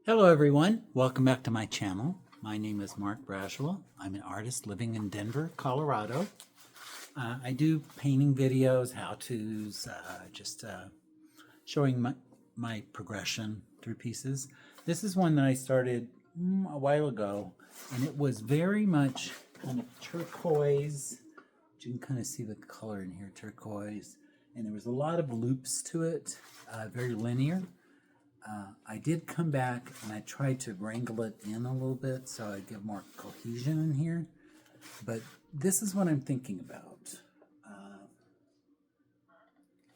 Hello everyone, welcome back to my channel. My name is Mark Brashwell. I'm an artist living in Denver, Colorado. I do painting videos, how-tos, just showing my progression through pieces. This is one that I started a while ago, and it was very much kind of turquoise. You can kind of see the color in here, turquoise. And there was a lot of loops to it, very linear. I did come back and I tried to wrangle it in a little bit so I'd get more cohesion in here. But this is what I'm thinking about.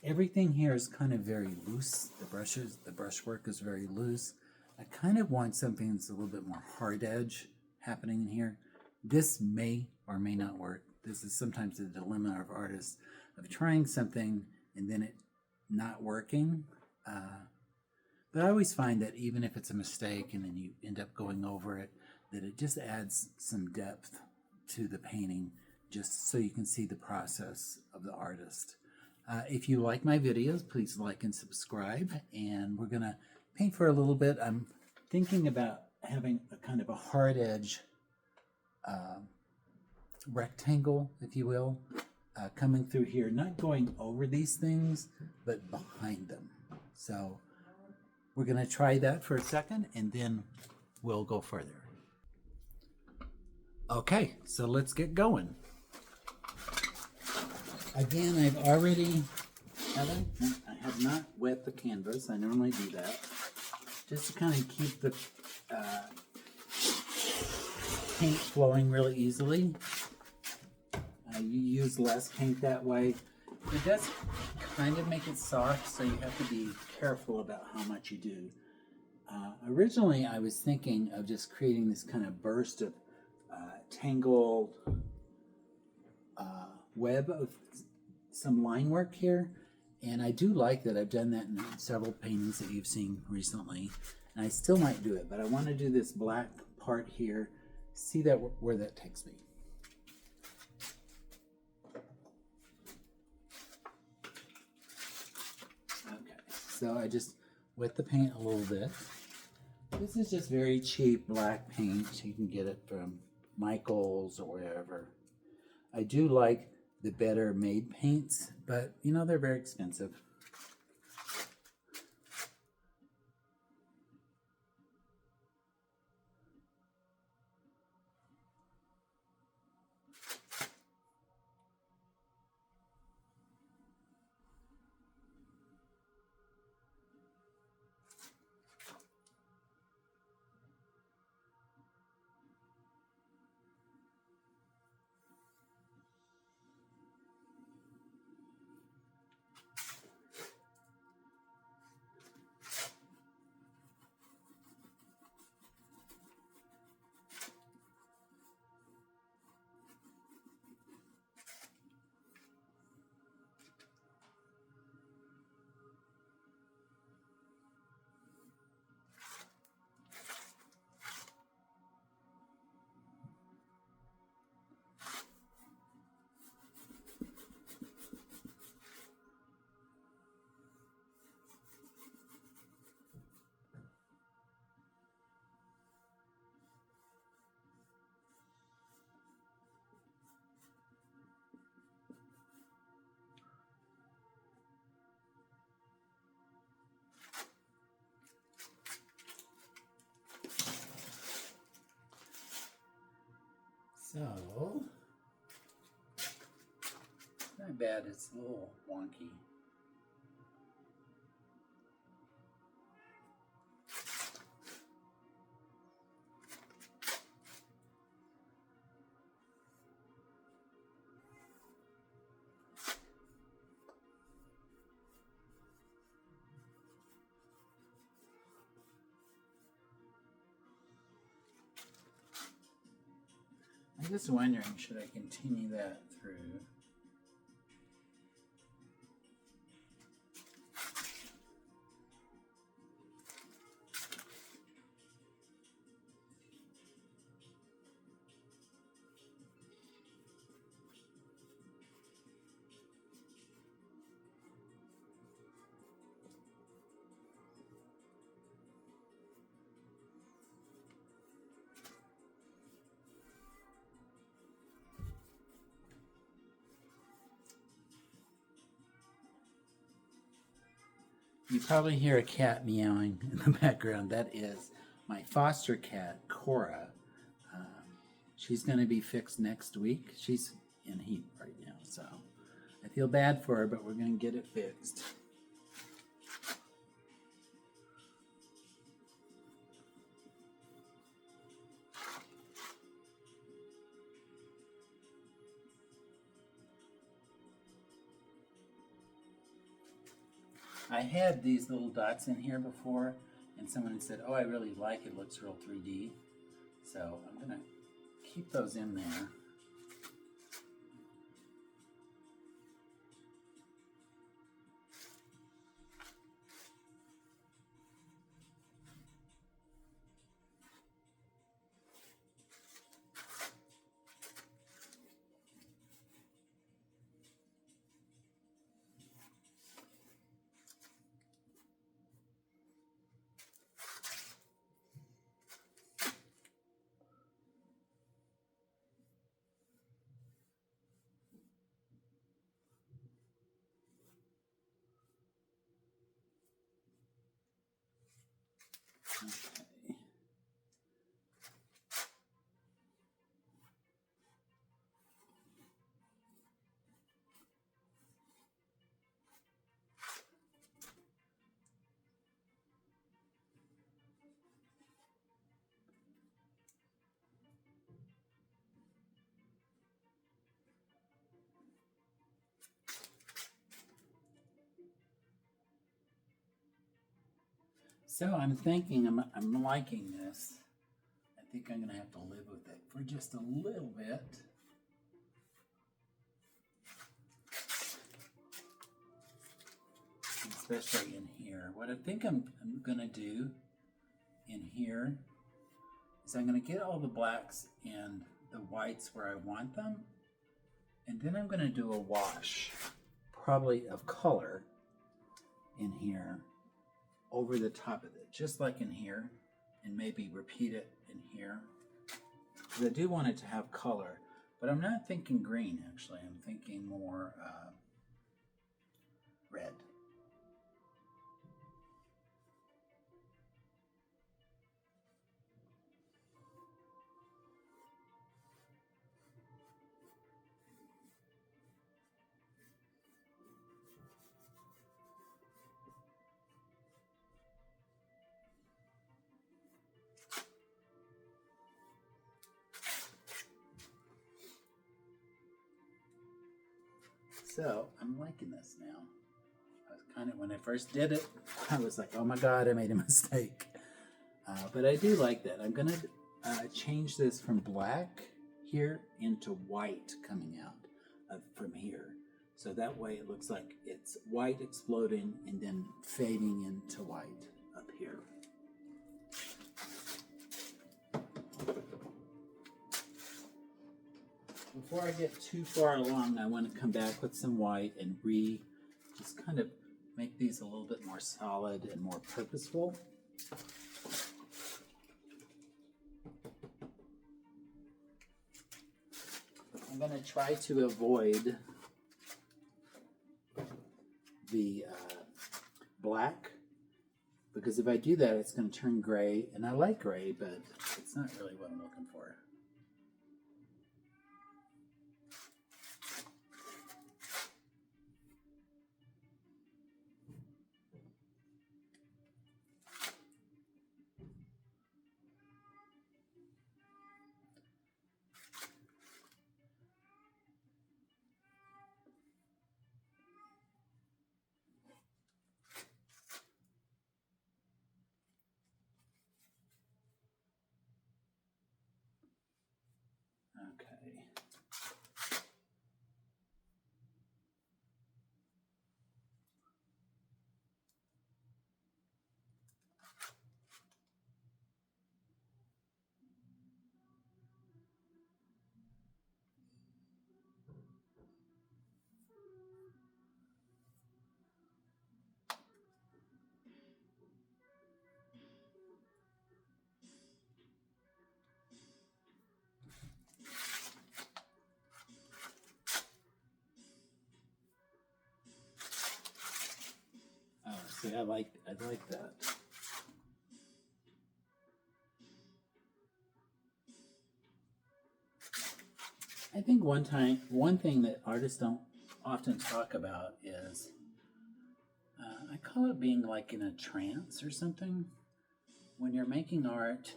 Everything here is kind of very loose. The brushwork is very loose. I kind of want something that's a little bit more hard edge happening in here. This may or may not work. This is sometimes the dilemma of artists, of trying something and then it not working. But I always find that even if it's a mistake and then you end up going over it, that it just adds some depth to the painting, just so you can see the process of the artist. If you like my videos, please like and subscribe. And we're going to paint for a little bit. I'm thinking about having a kind of a hard edge rectangle, if you will, coming through here, not going over these things, but behind them. So we're going to try that for a second, and then we'll go further. Okay, so let's get going. Again, I have not wet the canvas. I normally do that, just to kind of keep the paint flowing really easily. You use less paint that way. It does kind of make it soft, so you have to be careful about how much you do. Originally, I was thinking of just creating this kind of burst of tangled web of some line work here, and I do like that. I've done that in several paintings that you've seen recently, and I still might do it, but I want to do this black part here, see that where that takes me. So I just wet the paint a little bit. This is just very cheap black paint. You can get it from Michael's or wherever. I do like the better made paints, but you know, they're very expensive. So, not bad, it's a little wonky. I'm just wondering, should I continue that through? You probably hear a cat meowing in the background. That is my foster cat, Cora. Um, she's going to be fixed next week. She's in heat right now, so I feel bad for her, but we're going to get it fixed. I had these little dots in here before, and someone said, oh, I really like it. It looks real 3D. So I'm going to keep those in there. Okay. So I'm thinking I'm liking this. I think I'm going to have to live with it for just a little bit. Especially in here. What I think I'm going to do in here is I'm going to get all the blacks and the whites where I want them. And then I'm going to do a wash, probably of color in here over the top of it, just like in here, and maybe repeat it in here. Because I do want it to have color, but I'm not thinking green, actually. I'm thinking more red. So I'm liking this now. I was kind of, when I first did it, I was like, oh my God, I made a mistake. But I do like that. I'm going to change this from black here into white coming out from here. So that way it looks like it's white exploding and then fading into white up here. Before I get too far along, I want to come back with some white and just kind of make these a little bit more solid and more purposeful. I'm going to try to avoid the black, because if I do that, it's going to turn gray, and I like gray, but it's not really what I'm looking for. actually. I like that. I think one thing that artists don't often talk about is, I call it being like in a trance or something. When you're making art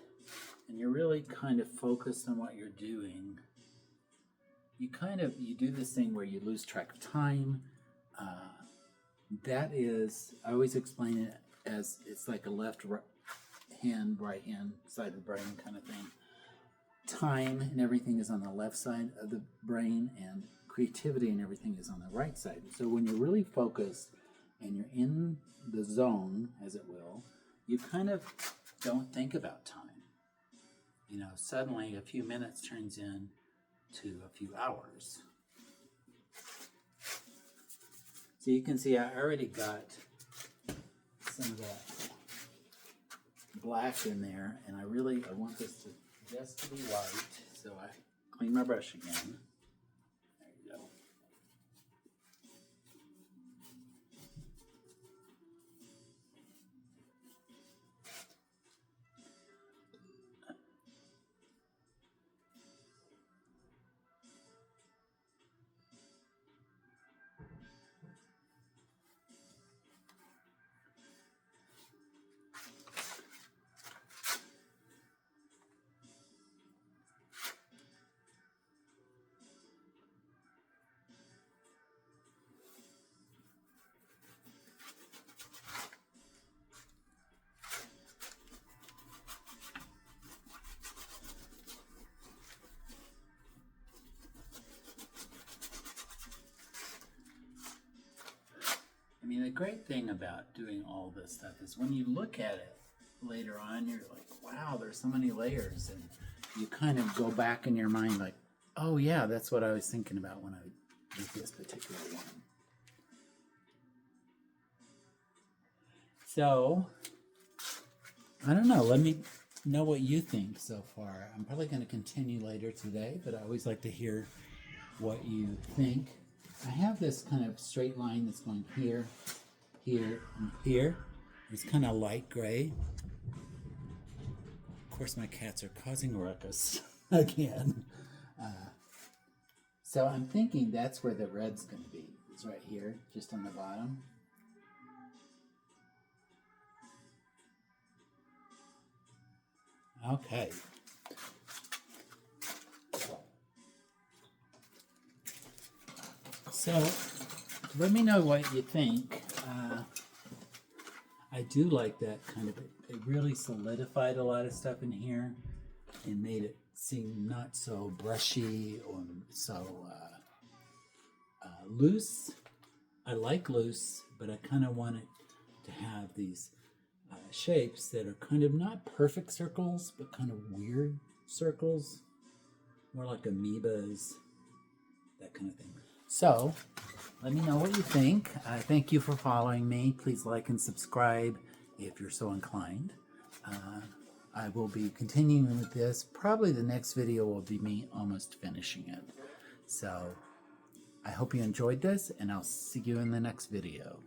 and you're really kind of focused on what you're doing, you do this thing where you lose track of time. That is, I always explain it as it's like a right hand side of the brain kind of thing. Time and everything is on the left side of the brain, and creativity and everything is on the right side. So when you're really focused and you're in the zone, as it will, you kind of don't think about time. You know, suddenly a few minutes turns into a few hours. So you can see I already got some of that black in there, and I want this to just to be white. So I clean my brush again. There you go. I mean, the great thing about doing all this stuff is when you look at it later on, you're like, wow, there's so many layers. And you kind of go back in your mind like, oh yeah, that's what I was thinking about when I did this particular one. So, I don't know. Let me know what you think so far. I'm probably going to continue later today, but I always like to hear what you think. I have this kind of straight line that's going here, here, and here. It's kind of light gray. Of course, my cats are causing a ruckus again. So I'm thinking that's where the red's going to be. It's right here, just on the bottom. Okay. So, let me know what you think. I do like that kind of, it really solidified a lot of stuff in here and made it seem not so brushy or so loose. I like loose, but I kind of want it to have these shapes that are kind of not perfect circles, but kind of weird circles, more like amoebas, that kind of thing. So, let me know what you think. Thank you for following me. Please like and subscribe if you're so inclined. I will be continuing with this. Probably the next video will be me almost finishing it. So, I hope you enjoyed this, and I'll see you in the next video.